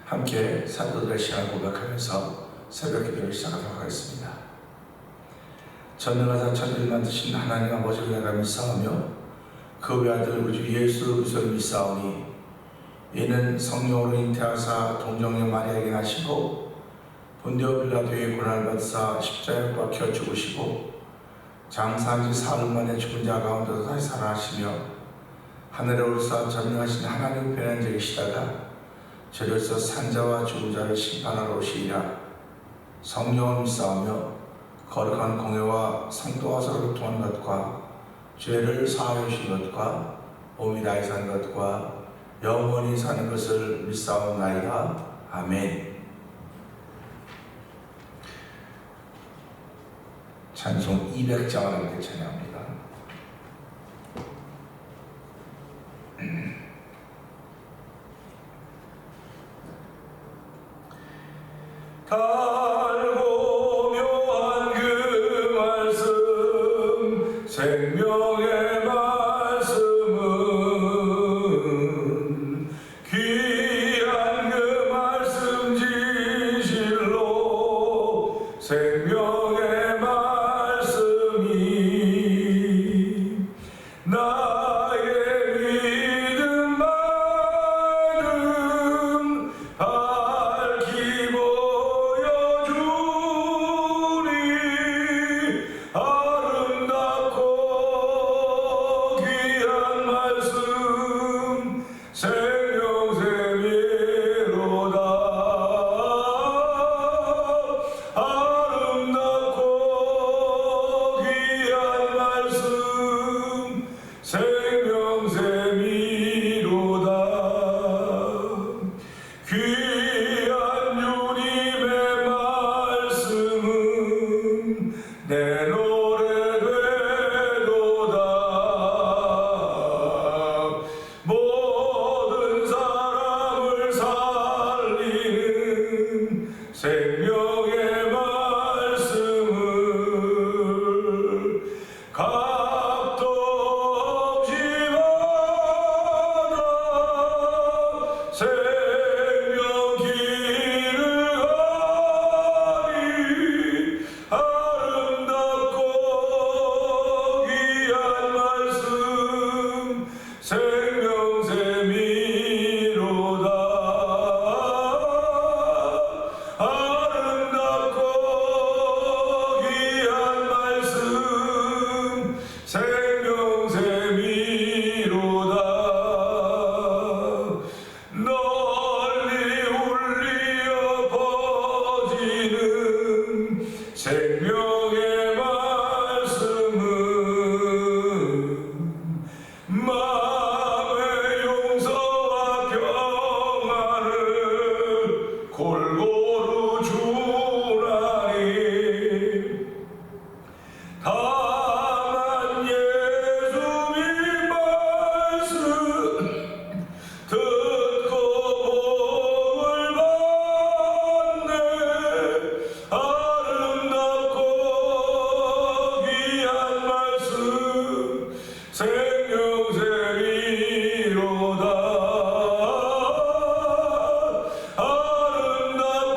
함께 사도들의 시간을 고백하면서 새벽 기도를 시작하도록 하겠습니다. 전능하사 천지를 만드신 하나님 아버지를 내가 믿사오며 그 외아들 우리 주 예수 그리스도를 믿사오니 이는 성령으로 잉태하사 동정녀 마리아에게 나시고 본디오 빌라도의 고난을 받으사 십자가에 못 박혀 죽으시고 장사한 지 사흘 만에 죽은 자 가운데서 다시 살아나시며 하늘에 오르사 전능하신 하나님 편에 앉아 계시다가 저리서 산자와 죽은 자를 심판하러 오시리라. 성령을 믿사오며 거룩한 공회와 성도와 서로 교통하는 것과 죄를 사하여 주신 것과 몸이 다해 사는 것과 영원히 사는 것을 믿사옵나이다. 아멘. 찬송 200장을 함께 찬양합니다. 달고 묘한 그 말씀 생명의 말씀은 귀한 그 말씀 진실로 생명의 말씀이 나의 믿음 받음 밝히 보여주니 아름답고 귀한 말씀 생명샘이로다. 아름답고 귀한 말씀 생명샘이로다. 귀한 주님의 말씀은 내 노래 되도다. 모든 사람을 살리는 생명의 말씀을 값도 없이 받아 생명 길을 가리. 아름답고 귀한 말씀 생명샘이로다. 아름답고 귀한 말씀 생명샘이로다. 널리 울리어 퍼지는 생명의 말씀은 마음의 용서와 평안을 골고루 주나니 다만 예수님 말씀 듣고 복을 받네. 아름답고 귀한 말씀 생명샘이로다. 아름답고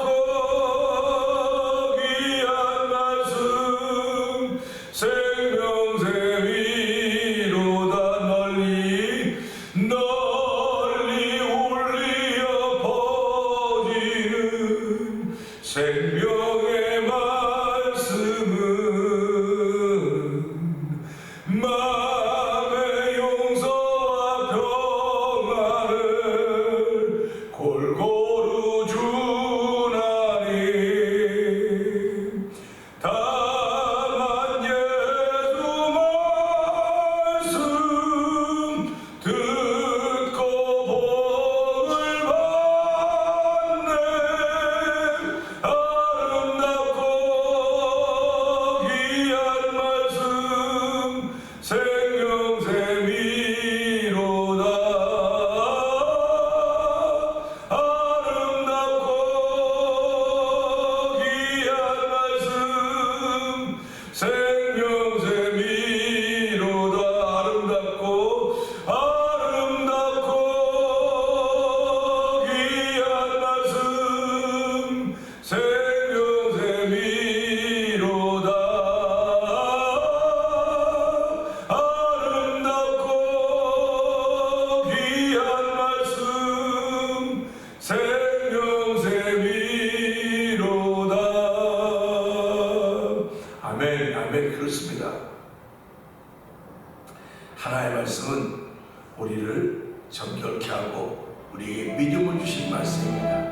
말씀입니다.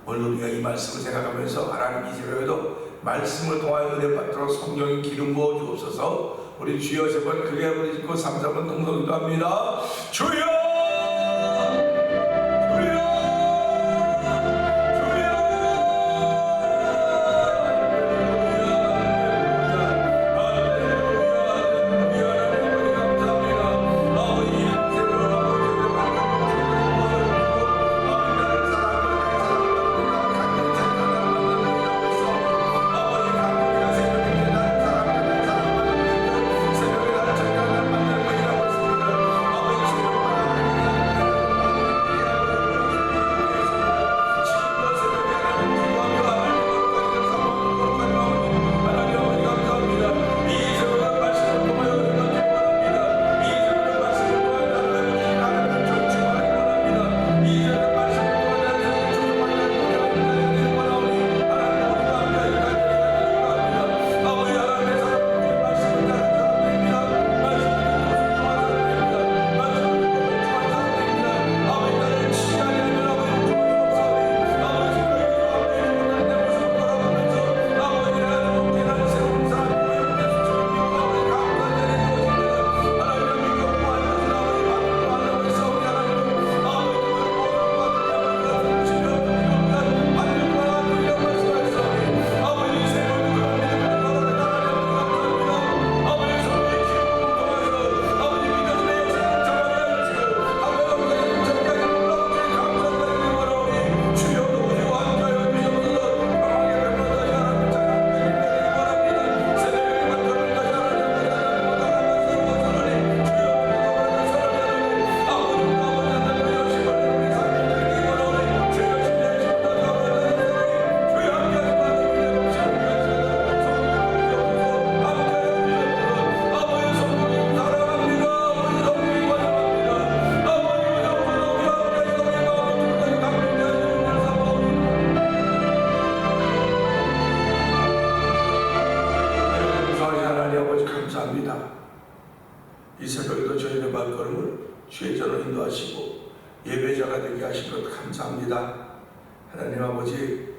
오늘 우리가 이 말씀을 생각하면서 하나님 이 새벽에도 말씀을 통하여 은혜 받도록 성령의 기름 부어 주옵소서. 우리 주여 세 번 크게 부르짖고 3-4번 동성기도 합니다. 주여! 이 새벽에도 저희의 발걸음을 주의 전으로 인도하시고 예배자가 되게 하신 것 감사합니다. 하나님 아버지,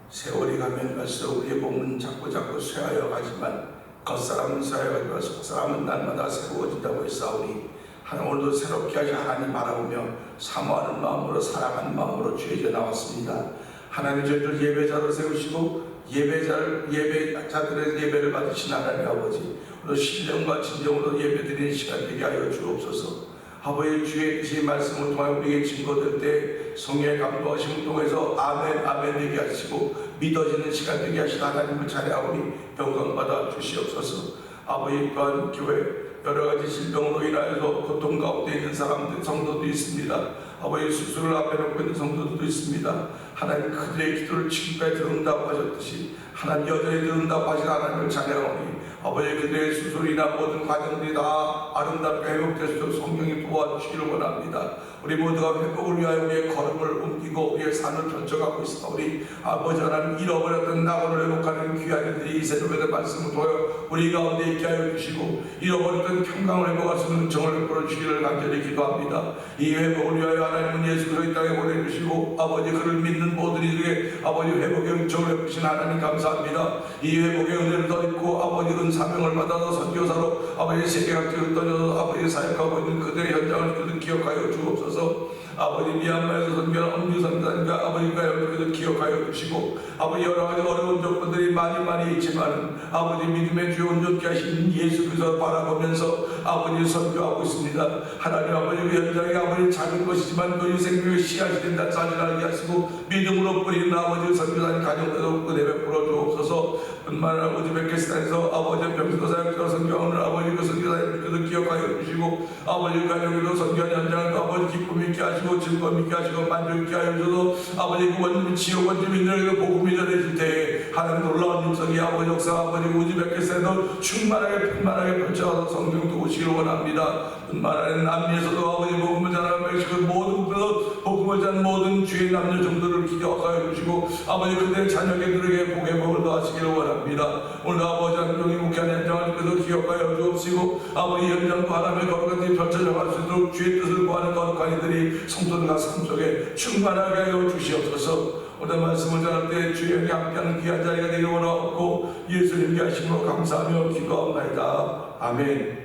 세월이 가면 갈수록 우리의 몸은 자꾸 쇠하여 가지만 겉사람은 쇠하여 가지만 속사람은 날마다 새로워진다고 했사오니 하나님 오늘도 새롭게 하시 하나님 바라보며 사모하는 마음으로 사랑하는 마음으로 주의 전에 나왔습니다. 하나님 저희들 예배자로 세우시고 예배자들의 예배를 받으신 하나님 아버지, 오늘 신령과 진정으로 예배드리는 시간 되게 하여 주옵소서. 아버지, 주의 뜻의 말씀을 통하여 우리에게 증거될 때 성령의 감동하심을 통해서 아멘 아멘 되게 하시고 믿어지는 시간 되게 하시는 하나님을 찬양하오니 영광받아 주시옵소서. 아버지, 또한 교회 여러가지 질병으로 인하여서 고통 가운데 있는 사람들, 성도도 있습니다. 아버지, 수술을 앞에 놓고 있는 성도들도 있습니다. 하나님, 그들의 기도를 지금까지 들은다고 하셨듯이 하나님 여전히 들은다고 하신 하나님을 찬양하오니 아버지, 그들의 수술이나 모든 과정들이 다 아름답게 회복되도록 성령이 도와주시기를 원합니다. 우리 모두가 회복을 위하여 우리의 걸음을 옮기고 우리의 산을 펼쳐가고 있사오니 아버지 하나님, 잃어버렸던 낙원을 회복하는 귀한 일들이 이 새벽의 말씀을 통하여 우리 가운데 있게 하여 주시고 잃어버렸던 평강을 회복할 수 있는 정을 베풀어 주시기를 간절히 기도합니다. 이 회복을 위하여 하나님은 예수 그리스도 이 땅에 보내주시고 아버지, 그를 믿는 모든 이들에게 아버지 회복의 은총을 베푸신 하나님 감사합니다. 이 회복의 은혜를 더 입고 아버지 사명을 받아서 선교사로 아버지 세계각지로 떠나서 아버지 사역하고 있는 그들의 현장을 그들 기억하여 주옵소서. 아버지, 미얀마에서 선교한 엄주 선교사님과 아버지가 여러분들 기억하여 주시고 아버지, 여러가지 어려운 조건들이 많이 있지만 아버지, 믿음의 주요 온전케 하신 예수 그리스도를 바라보면서 아버지 선교하고 있습니다. 하나님 아버지, 그 현장에 아버지 작은 것이지만 그 생명의 씨앗이 된다 짜증나게 하시고 믿음으로 뿌리는 아버지 선교사님 가정들도 은혜 베풀어 주옵소서. 뿐만 아니라 우즈베키스탄에서 아버지 병수도 사역자로 선교하는 아버지 그 선교사님들도 기억하여 주시고 아버지 가정에도 선교한 현장을 아버지 기쁨 있게 하시고 즐거움 있게 하시고 만족 있게 하여 주셔서 아버지, 그 원주민 지역 원주민들에게 복음이 전해질 때에 하나님 놀라운 역사이 아버지 역사 아버지 우즈베키스탄에도 충만하게 펼쳐서 성경도 오시기를 원합니다. 뿐만 아니라 남미에서도 아버지 복음을 전하며 그 모든 곳에서 복음을 전하는 모든 주의 남녀 정도를 기억하여 주시고 아버지 그들의 자녀들에게 복의 복을 더하시기를 원합니다. 오늘 아버지 한종이 목회하는 현장을 주께서 기억하여 주옵시고 아버지 현장도 하나님의 거룩한 일이 펼쳐져 갈 수 있도록 주의 뜻을 구하는 거룩한 이들이 성도들과 삶 속에 충만하게 하여 주시옵소서. 오늘 말씀을 전할 때 주의 함께하는 귀한 자리가 되기를 원하옵고 예수님께 하심으로 감사하며 기도합니다. 아멘.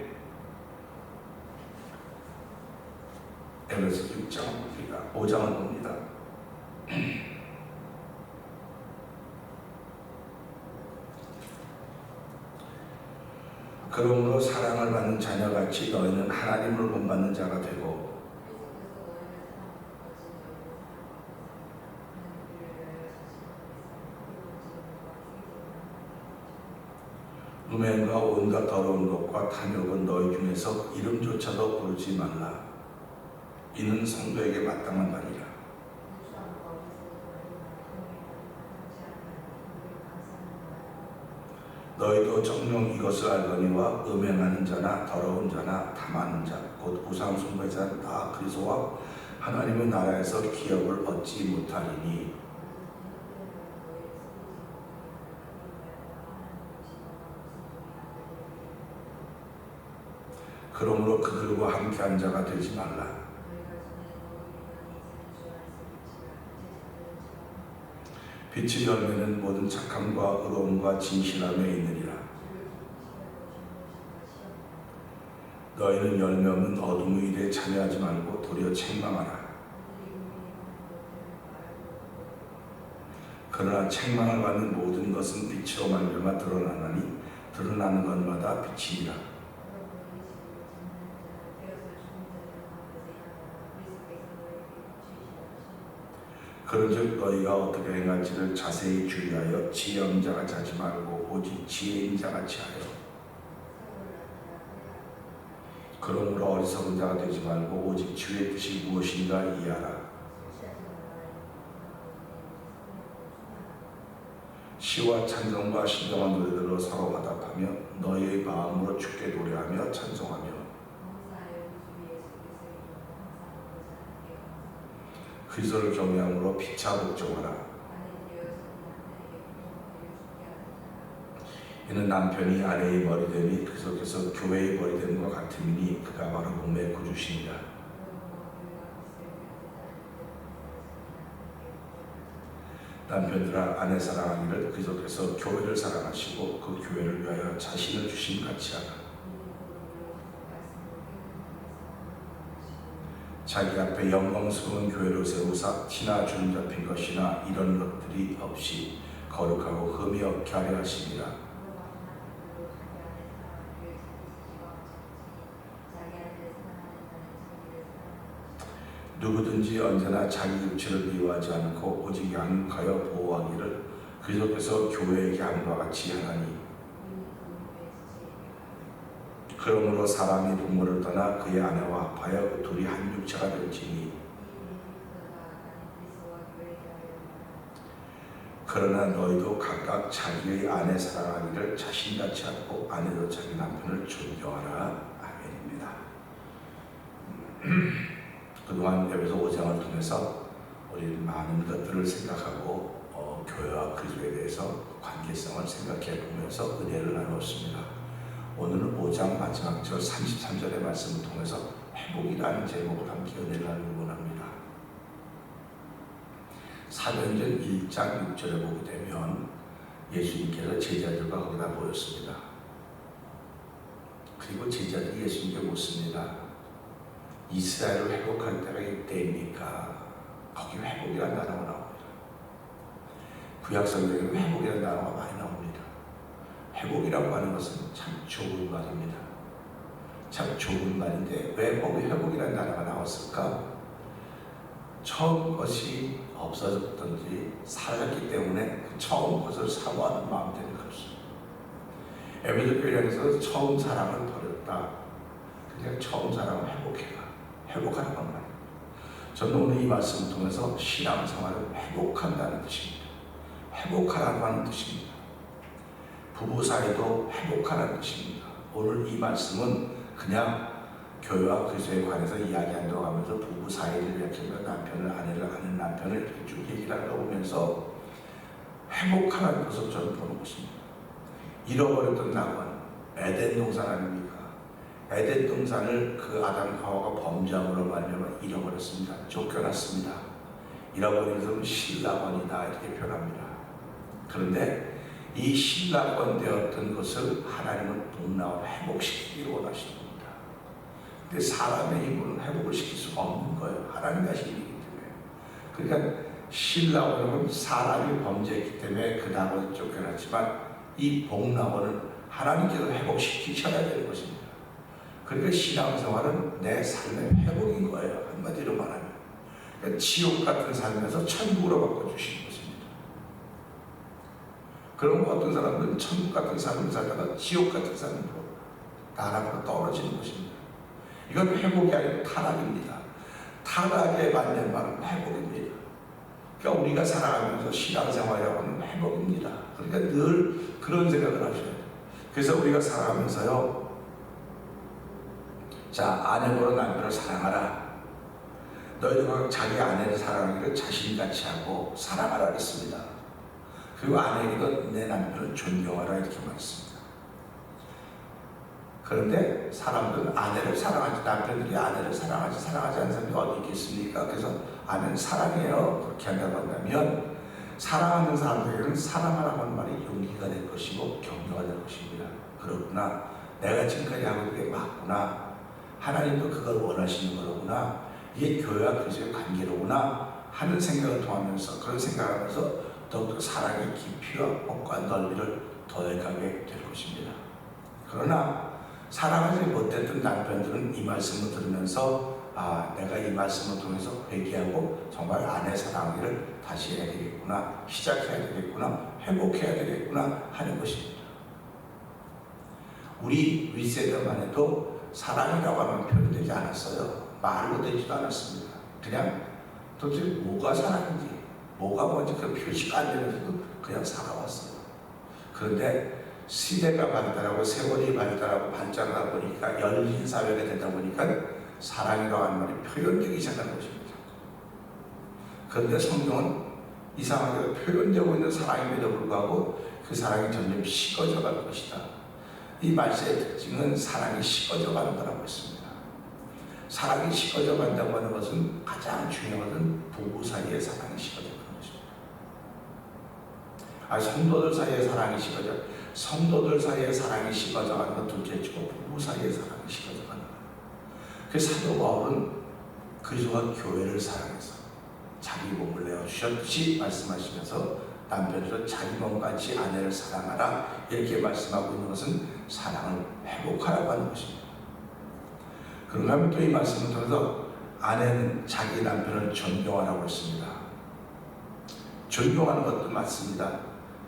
에베소 6장 우리가 5장을 봅니다. 그러므로 사랑을 받는 자녀같이 너희는 하나님을 본받는 자가 되고 음행과 온갖 더러운 것과 탐욕은 너희 중에서 이름조차도 부르지 말라. 이는 성도에게 마땅한 말이라. 너희도 정녕 이것을 알거니와 음행하는 자나 더러운 자나 탐하는 자 곧 우상 숭배자는 다 그리스도와 하나님의 나라에서 기업을 얻지 못하리니 그러므로 그들과 함께한 자가 되지 말라. 빛의 열매는 모든 착함과 의로움과 진실함에 있느니라. 너희는 열매 없는 어둠의 일에 참여하지 말고 도리어 책망하라. 그러나 책망을 받는 모든 것은 빛으로 말미암아 드러나나니 드러나는 것마다 빛이니라. 그런즉 너희가 어떻게 행할지를 자세히 주의하여 지혜없는 자같이 하지 말고 오직 지혜인 자같이 하여 그러므로 어리석은 자가 되지 말고 오직 주의 뜻이 무엇인가 이해하라. 시와 찬송과 신령한 노래들로 서로 화답하며 너희의 마음으로 주께 노래하며 찬송하며 그리스도를 경외함으로 피차 복종하라. 이는 남편이 아내의 머리 되니 그리스도께서 교회의 머리 되는 것 같음이니 그가 바로 몸의 구주시니라. 남편들아 아내 사랑하기를 그리스도께서 교회를 사랑하시고 그 교회를 위하여 자신을 주심 같이 하라. 자기 앞에 영광스러운 교회를 세우사 티나 주름 잡힌 것이나 이런 것들이 없이 거룩하고 흠이 없게 하려 하시니라. 누구든지 언제나 자기 육체를 미워하지 않고 오직 양육하여 보호하기를 그리스도께서 교회에게 한 바와 같이 하나니 그러므로 사람이 부모를 떠나 그의 아내와 합하여 그 둘이 한 육체가 될지니 그러나 너희도 각각 자기의 아내 사랑하기를 자신같이 하고 아내도 자기 남편을 존경하라. 아멘입니다. 그동안 에베소 5장을 통해서 우리 많은 것들을 생각하고 교회와 그리스도에 대해서 관계성을 생각해 보면서 은혜를 나누었습니다. 오늘은 5장 마지막 절 33절의 말씀을 통해서 회복이라는 제목을 함께 은혜를 나누기 원합니다. 사도행전 1장 6절에 보게 되면 예수님께서 제자들과 거기다 모였습니다. 그리고 제자들이 예수님께 묻습니다. 이스라엘을 회복할 때가 이때입니까? 거기 회복이라는 단어가 나옵니다. 구약성경에 회복이라는 단어가 많이 나옵니다. 회복이라고 하는 것은 참 좋은 말입니다. 참 좋은 말인데 왜 거기 회복이라는 단어가 나왔을까? 처음 것이 없어졌든지 사라졌기 때문에 그 처음 것을 사모하는 마음 때문에 그렇습니다. 에베소 교회에서 처음 사랑을 버렸다. 그냥 처음 사랑을 회복하는 겁니다. 저는 오늘 이 말씀을 통해서 신앙생활을 회복한다는 뜻입니다. 회복하라고 하는 뜻입니다. 부부 사이도 회복하라는 뜻입니다. 오늘 이 말씀은 그냥 교회와 그리스도에 관해서 이야기한다고 하면서 부부 사이를 이야기하며 남편을 아내를 아는 남편을 이렇게 쭉 얘기를 하다 보면서 회복하는 것을 저는 보는 것입니다. 잃어버렸던 낙원, 에덴 동산 아닙니까? 에덴 동산을 그 아담 하와가 범죄함으로 말미암아 잃어버렸습니다. 쫓겨났습니다. 잃어버린 것은 신락원이다 이렇게 표현합니다. 그런데 이 신락원 되었던 것을 하나님은 복나와 회복시키기를 원하시는 겁니다. 근데 사람의 힘으로는 회복을 시킬 수가 없는 거예요. 하나님 하신 일이기 때문에. 그러니까 신락원은 사람이 범죄했기 때문에 그 낙원을 쫓겨났지만 이 복락원은 하나님께서 회복시키셔야 되는 것입니다. 그러니까 신앙생활은 내 삶의 회복인 거예요. 한마디로 말하면. 그러니까 지옥 같은 삶에서 천국으로 바꿔주시는 것입니다. 그럼 어떤 사람들은 천국 같은 삶을 살다가 지옥 같은 삶으로 나락으로 떨어지는 것입니다. 이건 회복이 아니라 타락입니다. 타락에 맞는 말은 회복입니다. 그러니까 우리가 살아가면서 신앙생활이라고 하는 회복입니다. 그러니까 늘 그런 생각을 하셔야 돼요. 그래서 우리가 살아가면서요, 자, 아내보다 남편을 사랑하라. 너희들과 자기 아내를 사랑하기를 자신같이 하고 사랑하라 그랬습니다. 그리고 아내에게도 내 남편을 존경하라 이렇게 말했습니다. 그런데 사람들은 아내를 사랑하지, 남편들이 아내를 사랑하지 않는 사람이 어디 있겠습니까? 그래서 아내는 사랑해요 그렇게 한다고 한다면 사랑하는 사람들에게는 사랑하라고 하는 말이 용기가 될 것이고 격려가 될 것입니다. 그렇구나, 내가 지금까지 하고 있는 게 맞구나, 하나님도 그걸 원하시는 거로구나, 이게 교회와 그리스도의 관계로구나 하는 생각을 통하면서, 그런 생각을 하면서 더욱더 사랑의 깊이와 폭과 넓이를 더해가게 될 것입니다. 그러나 사랑하지 못했던 남편들은 이 말씀을 들으면서 내가 이 말씀을 통해서 회개하고 정말 아내 사랑하기를 다시 해야 되겠구나, 시작해야 되겠구나, 회복해야 되겠구나 하는 것입니다. 우리 윗세대만 해도 사랑이라고 하면 표현되지 않았어요. 말로 되지도 않았습니다. 그냥 도대체 뭐가 사랑인지, 뭐가 뭔지 그 표시가 안 되면서도 그냥 살아왔어요. 그런데 시대가 발달하고 세월이 발달하고 발전하다 보니까 열린 사회가 되다 보니까 사랑이라고 하는 말이 표현되기 시작한 것입니다. 그런데 성경은 이상하게 표현되고 있는 사랑임에도 불구하고 그 사랑이 점점 식어져 갈 것이다. 이 말씀의 특징은 사랑이 식어져 가는 거라고 했습니다. 사랑이 식어져 간다고 하는 것은 가장 중요한 것은 부부 사이의 사랑이 식어져 가는 것입니다. 성도들 사이의 사랑이 식어져, 성도들 사이의 사랑이 식어져 가는 것 둘째치고 부부 사이의 사랑이 식어져 가는 거예요. 그래서 사도 바울은 그리스도가 교회를 사랑해서 자기 몸을 내어주셨듯이 말씀하시면서 남편으로 자기 몸같이 아내를 사랑하라 이렇게 말씀하고 있는 것은 사랑을 회복하라고 하는 것입니다. 그런가 하면 또 이 말씀을 통해서 아내는 자기 남편을 존경하라고 했습니다. 존경하는 것도 맞습니다.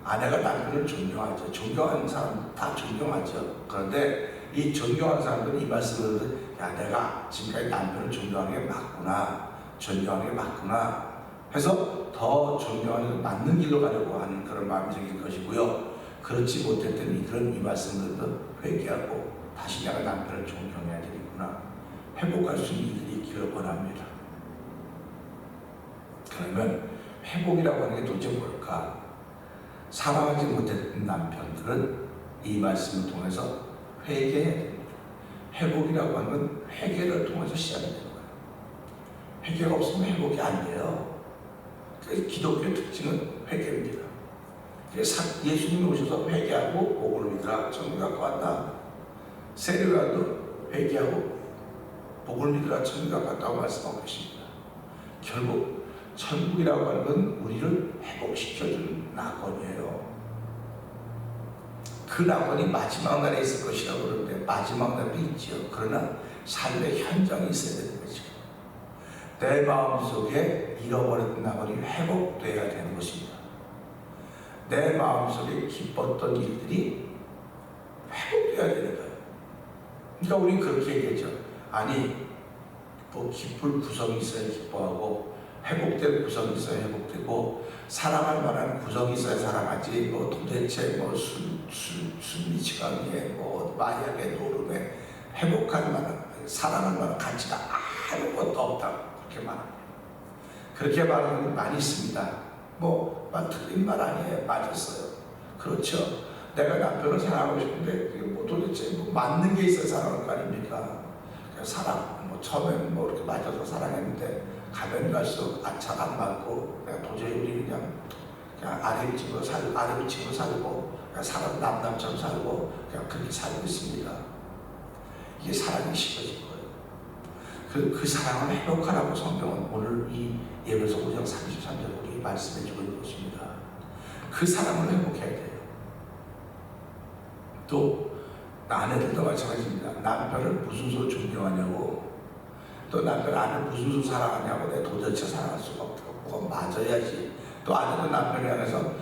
아내가 남편을 존경하죠. 존경하는 사람 다 존경하죠. 그런데 이 존경하는 사람들은 이 말씀을 듣고 내가 지금까지 남편을 존경하는 게 맞구나, 존경하는 게 맞구나 해서 더 존경하는 맞는 길로 가려고 하는 그런 마음이 생길 것이고요. 그렇지 못했던 이들은 이 말씀을 듣고 회개하고 다시 내가 남편을 존경해야 되겠구나, 회복할 수 있는 일들이 있기를 원합니다. 그러면 회복이라고 하는 게 도대체 뭘까? 사랑하지 못했던 남편들은 이 말씀을 통해서 회개해야 됩니다. 회복이라고 하는 건 회개를 통해서 시작이 되는 거예요. 회개가 없으면 회복이 안 돼요. 그래서 기독교의 특징은 회개입니다. 그래서 예수님이 오셔서 회개하고 복을 믿으라 천국 갖고 왔다. 세례가도 회개하고 복을 믿으라 천국 갖고 왔다고 말씀하고 계십니다. 결국 천국이라고 하는 건 우리를 회복시켜주는 낙원이에요. 그 낙원이 마지막 날에 있을 것이라고 그러는데 마지막 날도 있죠. 그러나 삶의 현장이 있어야 되는 거죠. 내 마음속에 잃어버렸던 낙원이 회복되어야 되는 것입니다. 내 마음속에 기뻤던 일들이 회복되어야 되는 거예요. 그러니까 우리는 그렇게 얘기했죠. 아니 뭐 기쁠 구성이 있어야 기뻐하고 회복될 구성이 있어야 회복되고 사랑할 만한 구성이 있어야 사랑하지, 뭐 도대체 뭐 술미치광이에 뭐 마약에 노름에 회복할 만한 사랑할 만한 가치가 아무것도 없다고 그렇게 말합니다. 그렇게 말하는 분 많이 있습니다. 틀린 말 아니에요. 맞았어요. 그렇죠. 내가 남편을 사랑하고 싶은데 도대체 맞는 게 있어야 사랑할 거 아닙니까? 사랑, 처음에는 이렇게 맞아서 사랑했는데 가면 갈수록 잘 안 맞고 내가 도저히 우리 그냥 아래 집으로 살고 그냥 사람 남처럼 살고 그냥 그렇게 살고 있습니다. 이게 사랑이 식어진 거예요. 그 사랑을 회복하라고 성경은 오늘 이 예배서 5장 33절 우리 말씀해 주고 있는 것입니다. 그 사랑을 회복해야 돼요. 또 아내들도 마찬가지입니다. 남편을 무슨 수로 존경하냐고, 또 남편 아내를 무슨 수로 사랑하냐고. 내가 도대체 사랑할 수가 없다고. 뭐가 맞아야지. 또 아내도 남편에 관해서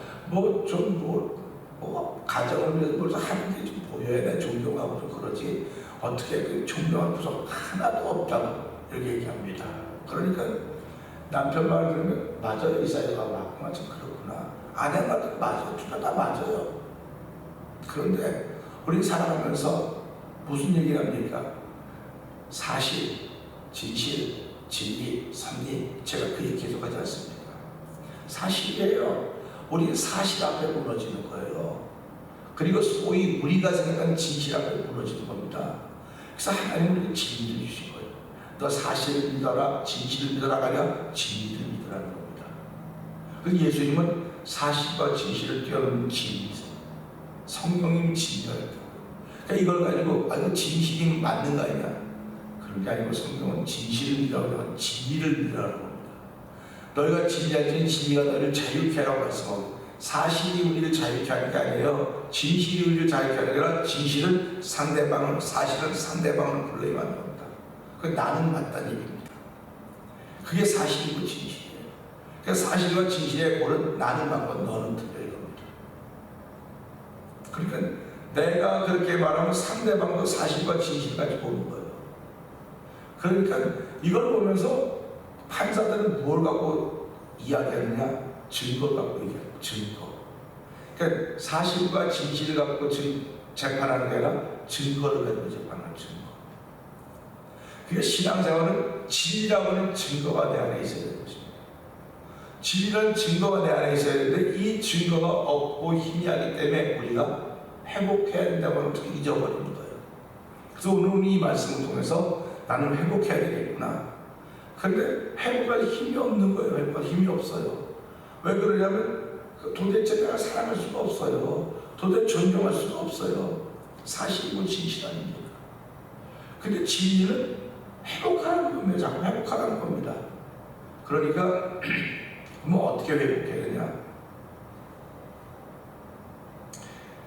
가정을 위해서 뭘 하는 게 좀 보여야 돼. 존경하고 좀 그러지. 어떻게 그 존경할 구석 하나도 없다고 이렇게 얘기합니다. 그러니까 남편 말 들으면 맞아요. 이사야가 맞구나. 참 그렇구나. 아내 말도 맞아요. 둘 다 맞아요. 그런데 우리 살아가면서 무슨 얘기를 합니까? 사실, 진실, 진리, 선리, 제가 그 얘기 계속하지 않습니까? 사실이에요. 우리 사실 앞에 무너지는 거예요. 그리고 소위 우리가 생각하는 진실 앞에 무너지는 겁니다. 그래서 하나님은 우리에게 진리를 주신 거예요. 너 사실을 믿어라, 진실을 믿어라 하냐? 진리를 믿으라는 겁니다. 그래서 예수님은 사실과 진실을 뛰어넘는 진리이세요. 성령님 진리였다. 그러니까 이걸 가지고 이거 진실이 맞는 거 아니냐? 그런 게 아니고 성경은 진실을 믿으라고 진리를 믿으라는 겁니다. 너희가 진리할지는 진리가 너희를 자유케 하라고 말씀하고, 사실이 우리를 자유케 하는 게 아니에요. 진실이 우리를 자유케 하는 게 아니라 진실은 상대방을, 사실은 상대방을 불러야 하는 겁니다. 그 나는 맞다는 얘기입니다. 그게 사실이고 진실이에요. 그래서 사실과 진실의 고른 나는 맞고 너는 틀려 이겁니다. 그러니까 내가 그렇게 말하면 상대방도 사실과 진실까지 보는 거예요. 그러니까 이걸 보면서 판사들은 뭘 갖고 이야기하느냐? 증거 갖고 얘기해요. 증거. 그러니까 사실과 진실을 갖고 재판하는 게 아니라 증거를 가지고 재판하는 증거. 그러니까 신앙생활은 진리라고 하는 증거가 내 안에 있어야 되는 것입니다. 진리라는 증거가 내 안에 있어야 되는데 이 증거가 없고 희미하기 때문에 우리가 회복해야 된다고 하는 것을 잊어버리는 거예요. 그래서 오늘 이 말씀을 통해서 나는 회복해야 되겠구나. 그런데 회복할 힘이 없는 거예요. 회복할 힘이 없어요. 왜 그러냐면 도대체 내가 사랑할 수가 없어요. 도대체 존경할 수가 없어요. 사실이고 진실 아닙니까? 근데 진리는 회복하라는 겁니다. 자꾸 회복하라는 겁니다. 그러니까 어떻게 회복해야 되냐?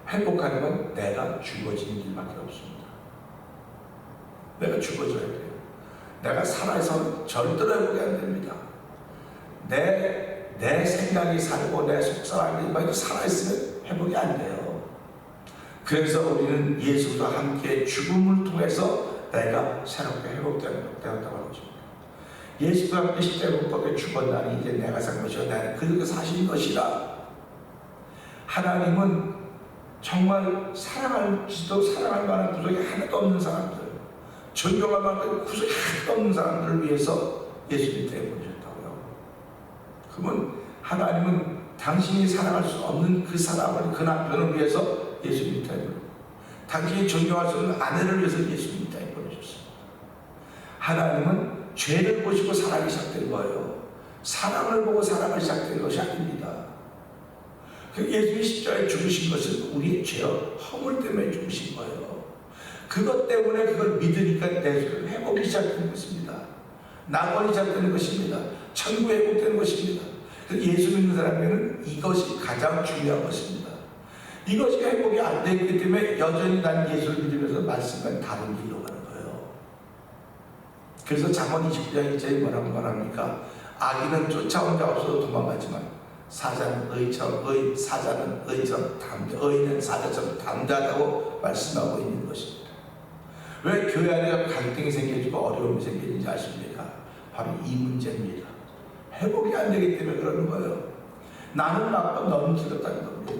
회복하는 건 내가 죽어지는 일밖에 없습니다. 내가 죽어져야 돼요. 내가 살아서 절대로 회복이 안 됩니다. 내 생각이 살고 내 속사람이 살아있으면 회복이 안 돼요. 그래서 우리는 예수와 함께 죽음을 통해서 내가 새롭게 회복되었다고 하는 것입니다. 예수와 함께 십자가에 죽었나니 이제 내가 산 것이요 나는 그렇게 사신 것이라. 하나님은 정말 사랑할 만한 구석이 하나도 없는 사람들, 존경할 만한 구석이 하나도 없는 사람들을 위해서 예수님 때문에 보내셨다고요. 그러면 하나님은 당신이 사랑할 수 없는 그 사람을, 그 남편을 위해서 예수님 때문에, 당신이 존경할 수 없는 아내를 위해서 예수님 때문에 보내셨습니다. 하나님은 죄를 보시고 사랑이 시작된 거예요. 사랑을 보고 사랑을 시작된 것이 아닙니다. 예수님이 십자가에 죽으신 것은 우리의 죄와 허물 때문에 죽으신 거예요. 그것 때문에 그걸 믿으니까 내 죄를 회복이 시작되는 것입니다. 낙원이 시작되는 것입니다. 천국이 회복되는 것입니다. 예수 믿는 사람에게는 이것이 가장 중요한 것입니다. 이것이 회복이 안 되기 때문에 여전히 난 예수를 믿으면서 말씀과는 다른 길로 가는 거예요. 그래서 잠언 29장 1절에 뭐라고 말합니까? 악인은 쫓아온 자 없어도 도망가지만 사자는 의처럼 의인은 사자처럼 담대하다고 말씀하고 있는 것입니다. 왜 교회 안에 갈등이 생겨지고 어려움이 생기는지 아십니까? 바로 이 문제입니다. 회복이 안 되기 때문에 그러는 거예요. 나는 맞고 너는 틀렸다는 겁니다.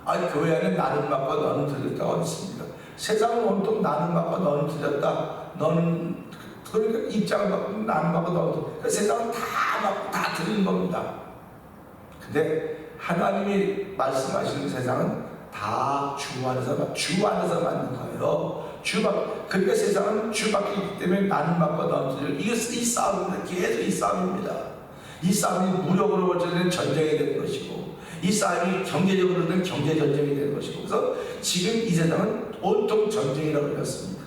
아니, 교회 안에 나는 맞고 너는 틀렸다고 했습니다. 세상은 온통 나는 맞고 너는 틀렸다. 너는 그러니까 입장을 받고 나는 받고 너는 그 세상은 다 받고 다 틀린 겁니다. 근데 하나님이 말씀하시는 세상은 다 주 안에서 만든 거예요. 그러니까 세상은 주밖에 있기 때문에 나는 받고 너는 틀려. 이 싸움입니다. 계속 이 싸움입니다. 이 싸움이 무력으로 벌쳐지는 전쟁이 되는 것이고, 이 싸움이 경제적으로 된 경제전쟁이 되는 것이고, 그래서 지금 이 세상은 온통 전쟁이라고 그랬습니다.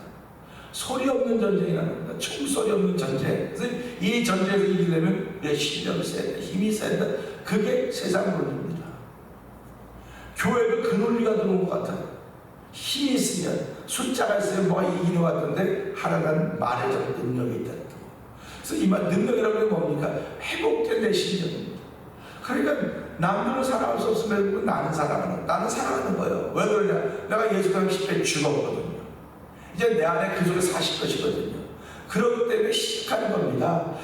소리 없는 전쟁이라는 겁니다. 총소리 없는 전쟁. 그래서 이 전쟁에서 이기려면 우리가 실력이 있어야 된다. 힘이 있어야 된다. 그게 세상 논리입니다. 교회도 그 논리가 들어온 것 같아요. 힘이 있으면, 숫자가 있으면 뭐가 이기는 것 같은데 하나는 말에 좀 능력이 있다. 그래서 이 말 능력이라고 하면 뭡니까? 회복된 내 심정입니다. 그러니까 남들은 살아갈 수 없으면 나는 살아가는 거예요. 왜 그러냐? 내가 예수님과 십자가에 죽었거든요. 이제 내 안에 그 속에 사실 것이거든요. 그렇기 때문에 시작하는 겁니다.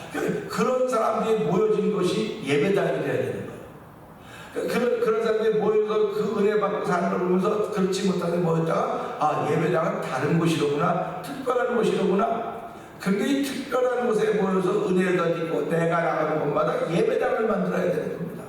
그런 사람들이 모여진 것이 예배당이 되어야 되는 거예요. 그런 사람들이 모여서 그 은혜 받고 사는 걸 보면서 그렇지 못하게 모였다가 예배당은 다른 곳이로구나, 특별한 곳이로구나. 근데 이 특별한 곳에 모여서 은혜를 가지고 내가 나가는 곳마다 예배당을 만들어야 되는 겁니다.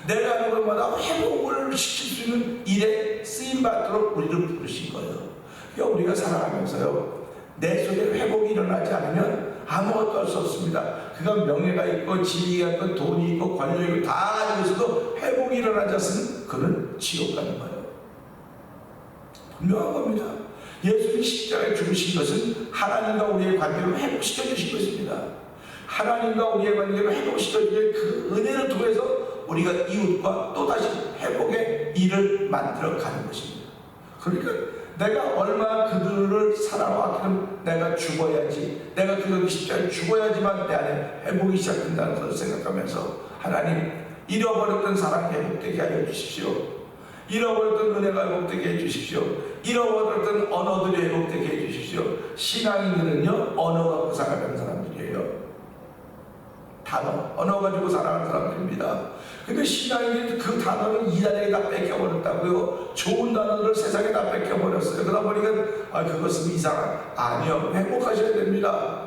내가 하는 곳마다 회복을 시킬 수 있는 일에 쓰임받도록 우리를 부르신 거예요. 그러니까 우리가 살아가면서요, 내 속에 회복이 일어나지 않으면 아무것도 할 수 없습니다. 그가 명예가 있고 지위가 있고 돈이 있고 권력이 있고 다 가지고 있어도 회복이 일어나지 않으면 그는 지옥 가는 거예요. 분명한 겁니다. 예수님이 십자가에 죽으신 것은 하나님과 우리의 관계를 회복시켜 주신 것입니다. 하나님과 우리의 관계를 회복시켜 주는 그 은혜를 통해서 우리가 이웃과 또다시 회복의 일을 만들어 가는 것입니다. 그러니까 내가 얼마나 그들을 사랑하기는 내가 죽어야지, 내가 그들 십자가에 죽어야지만 내 안에 회복이 시작된다는 것을 생각하면서 하나님, 잃어버렸던 사랑 회복되게 하여 주십시오. 잃어버렸던 은혜가 회복되게 해주십시오. 잃어버렸던 언어들이 회복되게 해주십시오. 신앙인들은요, 언어 갖고 살아가는 사람들이에요. 언어 가지고 살아가는 사람들입니다. 근데 신앙인들이 그 단어를 이 자리에 다 뺏겨버렸다고요. 좋은 단어를 세상에 다 뺏겨버렸어요. 그러다 보니까 그것은 이상한. 아니요, 회복하셔야 됩니다.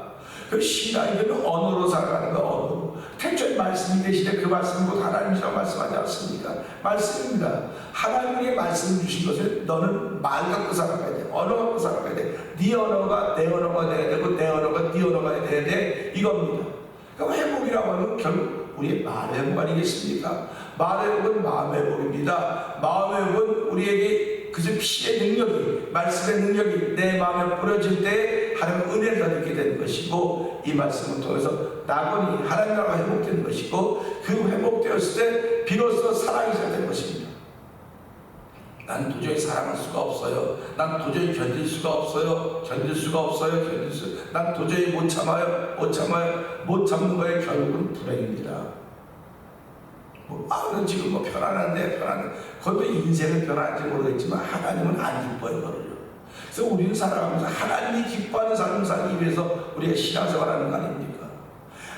그 신앙인들은 언어로 살아가는 거, 언어로. 태초에 말씀이 되시되 그 말씀은 곧 하나님이라고 말씀하지 않습니까? 말씀입니다. 하나님의 말씀 주신 것을 너는 말 갖고 살아가야 돼. 언어 갖고 살아가야 돼. 네 언어가 내 언어가 돼야 되고 내 언어가 네 언어가 돼야 돼. 이겁니다. 그러니까 회복이라고 하는 결국 우리의 말의 회복 아니겠습니까? 말의 회복은 마음의 회복입니다. 마음의 회복은 우리에게 그저 피의 능력이, 말씀의 능력이 내 마음에 뿌려질 때 하나님의 은혜를 받게 되는 것이고, 이 말씀을 통해서 낙원이 하나님 나라가 회복되는 것이고, 그 회복되었을 때 비로소 사랑이 시작된 것입니다. 난 도저히 사랑할 수가 없어요. 난 도저히 견딜 수가 없어요. 난 도저히 못 참아요. 못 참는 거에 결국은 불행입니다. 지금 편안한데, 그것도 인생은 편안한지 모르겠지만 하나님은 안 기뻐요, 그러죠. 그래서 우리는 살아가면서 하나님이 기뻐하는 삶을 살기 위해서 우리가 신앙생활하는 거 아닙니까?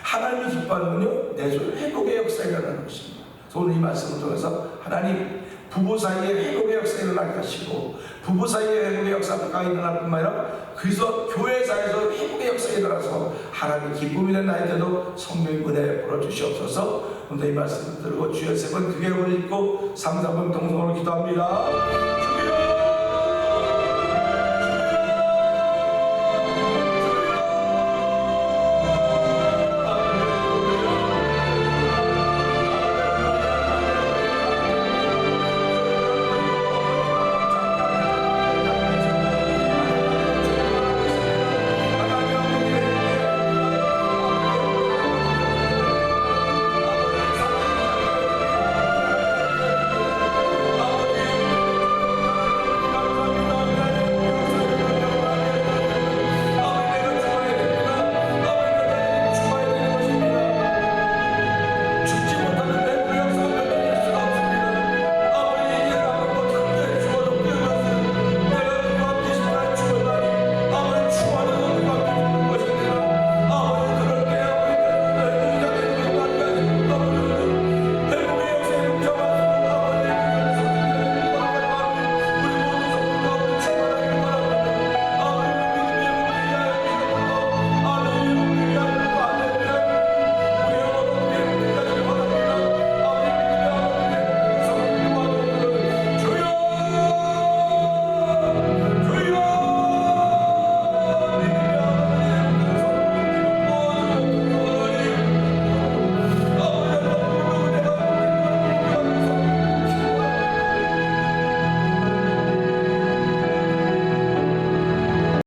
하나님이 기뻐하는 건요, 내 속에 회복의 역사가 일어나는 것입니다. 그래서 오늘 이 말씀을 통해서 하나님, 부부 사이에 회복의 역사가 일어나게 하시고, 부부 사이에 회복의 역사가 일어날 뿐만 아니라 그래서 교회 사이에서 회복의 역사가 일어나서 하나님의 기쁨이 된 나이때도 성령의 은혜를 불어주시옵소서. 오늘 이 말씀을 들고 주여 세 번 크게 울리고 3, 4번 동성으로 기도합니다.